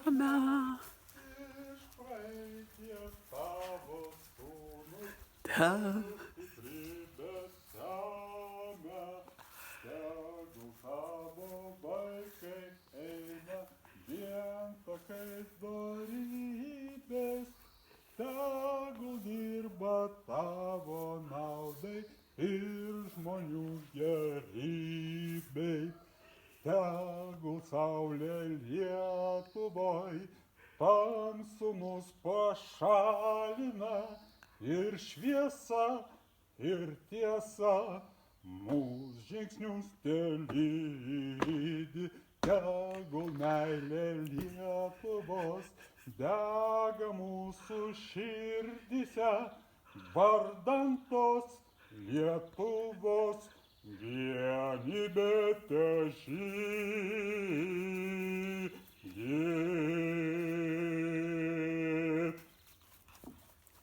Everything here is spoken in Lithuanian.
žemę. Iš praeities tavo sūnus, Te stiprybės semia, tegul tavo vaikai eina vien tokiais dorybės, tegul dirba tavo naudai ir žmonių gerybei. Tegul saulė Lietuvoj tamsumus pašalina ir šviesa, ir tiesa mūsų žingsnius telydi. Tegul meilė Lietuvos dega mūsų širdyse, vardan tos Lietuvos vienybė težydi.